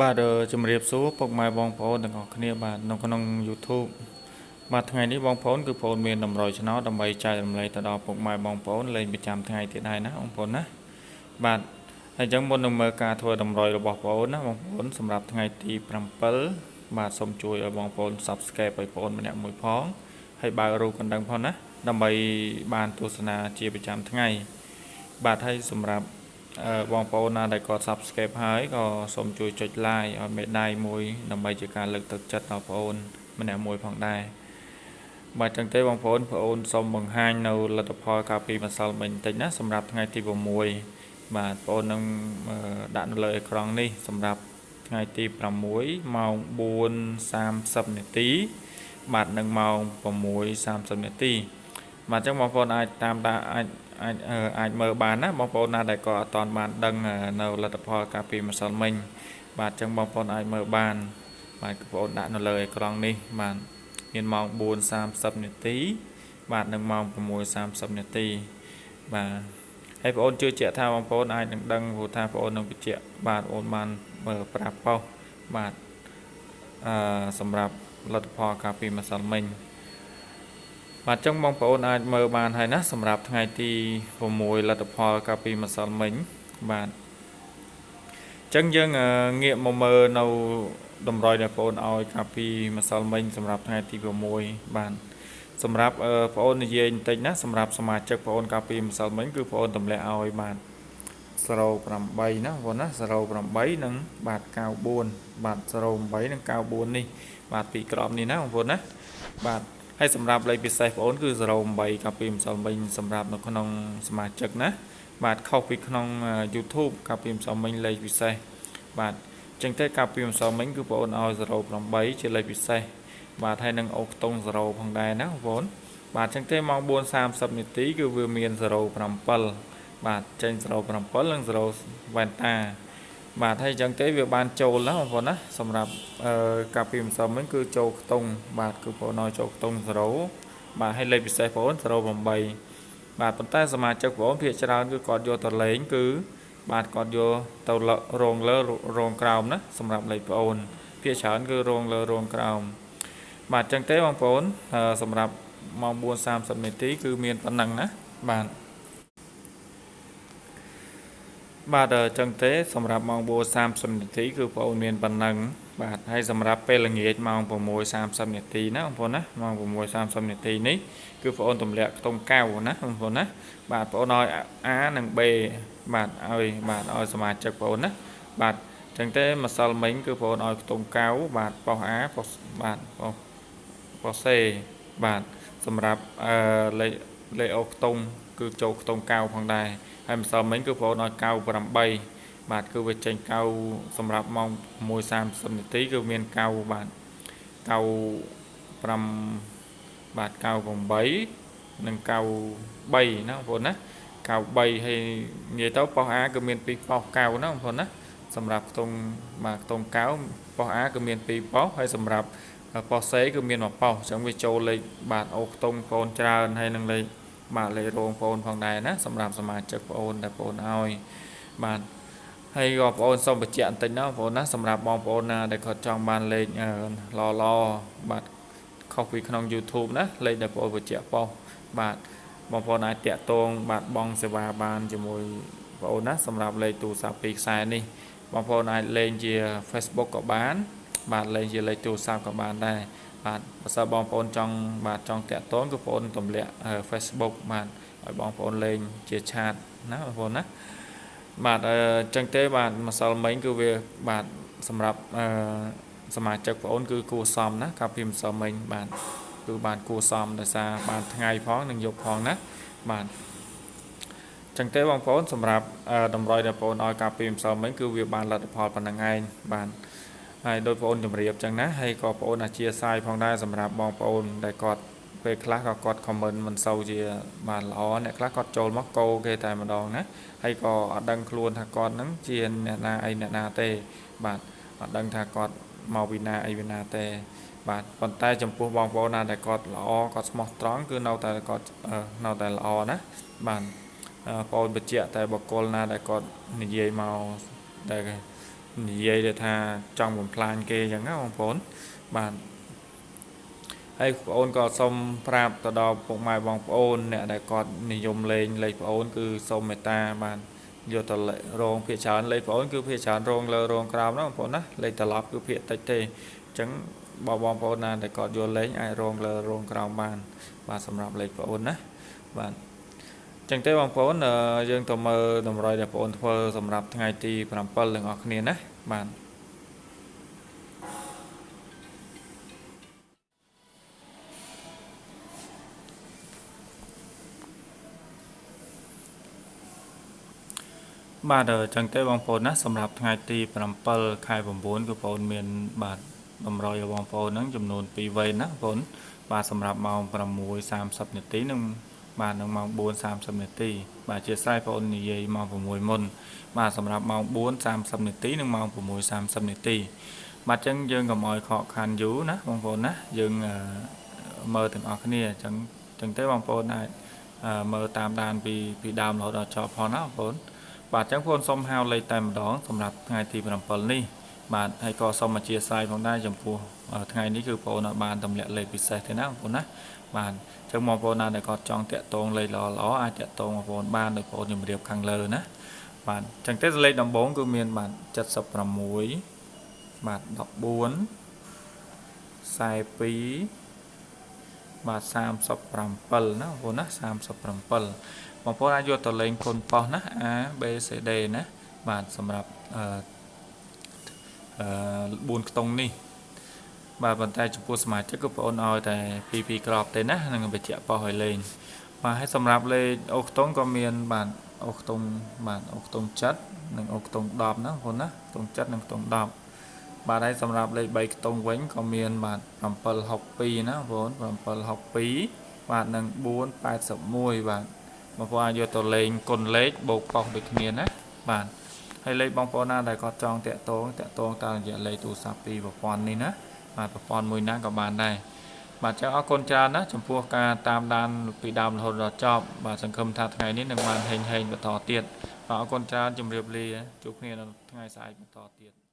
បាទជំរាបសួរពុកម៉ែបងប្អូនទាំងអស់គ្នាបាទនៅក្នុង YouTube បាទថ្ងៃនេះបងប្អូនគឺបងប្អូនមានតម្រុយឆ្នោតដើម្បីចែករំលែកទៅដល់ពុកម៉ែបងប្អូនលេងប្រចាំថ្ងៃទៀតដែរណាបងប្អូនណាបាទហើយអញ្ចឹងមុននឹងមើលការធ្វើតម្រុយរបស់បងប្អូនណាបងប្អូនសម្រាប់ថ្ងៃទី7បាទសូមជួយឲ្យបងប្អូន Subscribe ឲ្យបងប្អូនម្នាក់មួយផងហើយបើករូបកណ្ដឹងផងណាដើម្បីបានទស្សនាជាប្រចាំថ្ងៃបាទហើយសម្រាប់បងប្អូនណាដែលគាត់ Subscribe ហើយក៏សូមជួយចុច Like ឲ្យមេដៃមួយដើម្បីជាការលើកទឹកចិត្តដល់បងប្អូនម្នាក់មួយផងដែរបាទចឹងទេបងប្អូនសូមបង្ហាញនៅលទ្ធផលកាលពីម្សិលមិញបន្តិចណាសម្រាប់ថ្ងៃទី6បាទបងប្អូននឹងដាក់នៅលើអេក្រង់នេះសម្រាប់ថ្ងៃទី6ម៉ោង 4:30 នាទីបាទនឹងម៉ោង 6:30 នាទីបាទចឹងបងប្អូនអាចតាមដានអាចមើលបានណាបងប្អូនណាដែលក៏អត់ទាន់បានដឹងនៅលទ្ធផលកាលពីម្សិលមិញបាទចឹងបងប្អូនអាចមើលបានបាទបងប្អូនដាក់នៅលើអេក្រង់នេះបាទមានម៉ោង 4:30 នាទីបាទនឹងម៉ោង 6:30 នាទីបាទហើយបងប្អូនជឿជាក់ថាបងប្អូនអាចនឹងដឹងព្រោះថាបងប្អូននឹងបញ្ជាក់បាទបងប្អូនបានមើលប្រាប់ប៉ុសបាទសម្រាប់លទ្ធផលកាលពីម្សិលមិញបាទចឹងបងប្អូនអាចមើលបានហើយណាសម្រាប់ថ្ងៃទី6លទ្ធផលកាលពីម្សិលមិញបាទចឹងយើងងាកមកមើលនៅតម្រុយដែលបងប្អូនឲ្យកាលពីម្សិលមិញសម្រាប់ថ្ងៃទី6បាទសម្រាប់បងប្អូននិយាយបន្តិចណាសម្រាប់សមាជិកបងប្អូនកាលពីម្សិលមិញគឺបងប្អូនទម្លាក់ឲ្យបាទ08ណាបងប្អូនណា08និងបាទ94បាទ08និង94នេះបាទពីក្របនេះណាបងប្អូនណាបាទហើយសម្រាប់លេខពិសេសបងប្អូនគឺ08កាលពីម្សិលមិញសម្រាប់នៅក្នុងសមាជិកណាបាទខុសពីក្នុង YouTube កាលពីម្សិលមិញលេខពិសេសបាទចឹងទៅកាលពីម្សិលមិញគឺបងប្អូនឲ្យ08ជាលេខពិសេសបាទហើយនឹងអូខ្ទង់0ផងដែរណាបងប្អូនបាទចឹងទេម៉ោង 4:30 នាទីគឺវាមាន07បាទចេញ07និង0វ៉ែនតាបាទហើយចឹងទេវាបានចូលណាបងប្អូនណាសម្រាប់កាលពីម្សិលមិញគឺចូលខ្ទង់បាទគឺបងប្អូនឲ្យចូលខ្ទង់0បាទហើយលេខពិសេសបងប្អូន08បាទប៉ុន្តែសមាជិកបងប្អូនភាគច្រើនគឺគាត់យកទៅលេងគឺបាទគាត់យកទៅរងលើរងក្រោមណាសម្រាប់លេខបងប្អូនភាគច្រើនគឺរងលើរងក្រោមបាទចឹងទេបងប្អូនសម្រាប់ម៉ោង 4:30 នាទីគឺមានប៉ុណ្ណឹងណាបាទចឹងទេសម្រាប់ម៉ោង 4:30 នាទីគឺបងប្អូនមានប៉ុណ្ណឹងបាទហើយសម្រាប់ពេលល្ងាចម៉ោង 6:30 នាទីណាបងប្អូនណាម៉ោង 6:30 នាទីនេះគឺបងប្អូនទម្លាក់ខ្ទង់កៅណាបងប្អូនណាបាទបងប្អូនឲ្យ A និង B បាទឲ្យសមាជិកបងប្អូនណាបាទចឹងទេម្សិលមិញគឺបងប្អូនឲ្យខ្ទង់កៅបាទប៉ុស A ប៉ុសបាទប៉ុស C បាទសម្រាប់លេខអូខ្ទង់គឺចូលខ្ទង់កៅផងដែរហើយម្សិលមិញគឺបងប្អូនឲ្យ98បាទគឺវាចេញ9សម្រាប់ម៉ោង 6:30 នាទីគឺមានក9បាទ95បាទ98និង93ណាបងប្អូនណា93ហើយនិយាយទៅប៉ុស A គឺមាន2ប៉ុស9ណាបងប្អូនណាសម្រាប់ខ្ទង់បាទខ្ទង់9ប៉ុស A គឺមាន2ប៉ុសហើយសម្រាប់ប៉ុស C គឺមាន1ប៉ុសអញ្ចឹងវាចូលលេខបាទអូខ្ទង់បងប្អូនច្រើនហើយនឹងលេខបាទលេខរោងបងប្អូនផងដែរណាសម្រាប់សមាជិកបងប្អូនដែលបងប្អូនឲ្យបាទហើយក៏បងប្អូនសូមបញ្ជាក់បន្តិចណាបងប្អូនណាសម្រាប់បងប្អូនណាដែលគាត់ចង់បានលេខល្អបាទខុសពីក្នុង YouTube ណាលេខដែលបងប្អូនបញ្ជាក់ប៉ុសបាទបងប្អូនអាចតាក់ទងបាទបងសេវាបានជាមួយបងប្អូនណាសម្រាប់លេខទូរស័ព្ទ2ខ្សែនេះបងប្អូនអាចលេងជា Facebook ក៏បានបាទលេងជាលេខទូរស័ព្ទក៏បានដែរបាទបើសិនបងប្អូនចង់តាក់ទងគឺបងប្អូនទម្លាក់ Facebook បាទឲ្យបងប្អូនលេងជាឆាតណាបងប្អូនណាបាទចឹងទេបាទម្សិលមិញគឺវាបាទសម្រាប់សមាជិកបងប្អូនគឺគួរសមណាកាលពីម្សិលមិញបាទគឺបានគួរសមដោយសារបានថ្ងៃផងនិងយប់ផងណាបាទចឹងទេបងប្អូនសម្រាប់តម្រុយដែលបងប្អូនឲ្យកាលពីម្សិលមិញគឺវាបានលទ្ធផលប៉ុណ្ណឹងឯងបាទហើយដោយបងប្អូនជម្រាបចឹងណាហើយក៏បងប្អូនអធិស្ឋានផងដែរសម្រាប់បងប្អូនដែលគាត់ពេលខ្លះក៏គាត់ comment មិនសូវជាបានល្អអ្នកខ្លះគាត់ចូលមកកោគេតែម្ដងណាហើយក៏អត់ដឹងខ្លួនថាគាត់ហ្នឹងជាអ្នកណាអីអ្នកណាទេបាទអត់ដឹងថាគាត់មកពីណាអីពីណាទេបាទប៉ុន្តែចំពោះបងប្អូនណាដែលគាត់ល្អគាត់ស្មោះត្រង់គឺនៅតែគាត់នៅតែល្អណាបាទបងប្អូនបញ្ជាក់តែបុគ្គលណាដែលគាត់និយាយមកដែល និយាយទៅថាចង់បំផ្លាញគេអញ្ចឹងណាបងប្អូនបាទហើយបងប្អូនក៏សូមប្រាប់ទៅដល់ពុកម៉ែបងប្អូនអ្នកដែលគាត់និយមលេងលេខប្អូនគឺសូមមេត្តាបាទយកទៅរងភាគច្រើនលេខប្អូនគឺភាគច្រើនរងលើរងក្រោមណាបងប្អូនណាលេខត្រឡប់គឺភាគតិចទេអញ្ចឹងបងប្អូនណាដែលគាត់យកលេងអាចរងលើរងក្រោមបានបាទសម្រាប់លេខប្អូនណាបាទចឹងទេបងប្អូនយើងទៅមើលតម្រុយដែលបងប្អូនធ្វើសម្រាប់ថ្ងៃទី7ទាំងអស់គ្នាណាបាទបាទចឹងទេបងប្អូនណាសម្រាប់ថ្ងៃទី7ខែ9គឺបងប្អូនមានបាទតម្រុយរបស់បងប្អូនហ្នឹងចំនួន2វេនណាបងប្អូនបាទសម្រាប់ម៉ោង6:30នាទីនិងបាទនឹងម៉ោង4:30នាទីបាទជាស្រ័យបងប្អូននិយាយម៉ោង6មុនបាទសម្រាប់ម៉ោង4:30នាទីនិងម៉ោង6:30នាទីបាទអញ្ចឹងយើងកុំឲ្យខកខានយូរណាបងប្អូនណាយើងមើលទាំងអស់គ្នាអញ្ចឹងទេបងប្អូនអាចមើលតាមដានពីដើមរហូតដល់ចប់ផងណាបងប្អូនបាទអញ្ចឹងបងប្អូនសូមហៅលេខតែម្ដងសម្រាប់ថ្ងៃទី7នេះបាទហើយក៏សូមអធិស្ឋានផងដែរចំពោះថ្ងៃនេះគឺបងប្អូនបានទម្លាក់លេខពិសេសទេណាបងប្អូនណាបាទអញ្ចឹងបងប្អូនណាដែលគាត់ចង់តាក់ទងលេខល្អអាចតាក់ទងបងប្អូនបានដោយបងប្អូនជំរាបខាងលើណាបាទអញ្ចឹងទេលេខដំបូងគឺមានបាទ76បាទ14 42បាទ37ណាបងប្អូនណា37បងប្អូនអាចយកទៅលេងគុណប៉ោះណា A B C D ណាបាទសម្រាប់4ខ្ទង់នេះបាទប៉ុន្តែចំពោះសមាជិកគឺបងប្អូនឲ្យតែ2ក្របទេណានឹងបញ្ជាក់ប៉ោះឲ្យលេងបាទហើយសម្រាប់លេខអូខ្ទង់ក៏មានបាទអូខ្ទង់បាទអូខ្ទង់7និងអូខ្ទង់10ណាបងប្អូនណាខ្ទង់7និងខ្ទង់10បាទហើយសម្រាប់លេខ3ខ្ទង់វិញក៏មានបាទ762ណាបងប្អូន762បាទនិង481បាទបងប្អូនអាចយកទៅលេងគុណលេខបូកប៉ោះដូចគ្នាណាបាទហើយលេខបងប្អូនណាដែលគាត់ចង់តាក់ទងតាមរយៈលេខទូរស័ព្ទពីប្រព័ន្ធនេះណាបាទប្រព័ន្ធមួយណាក៏បានដែរបាទចឹងអរគុណច្រើនណាចំពោះការតាមដានពីដើមរហូតដល់ចប់បាទសង្ឃឹមថាថ្ងៃនេះនឹងបានហេងបន្តទៀតបាទអរគុណច្រើនជម្រាបលាជួបគ្នានៅថ្ងៃស្អែកបន្តទៀត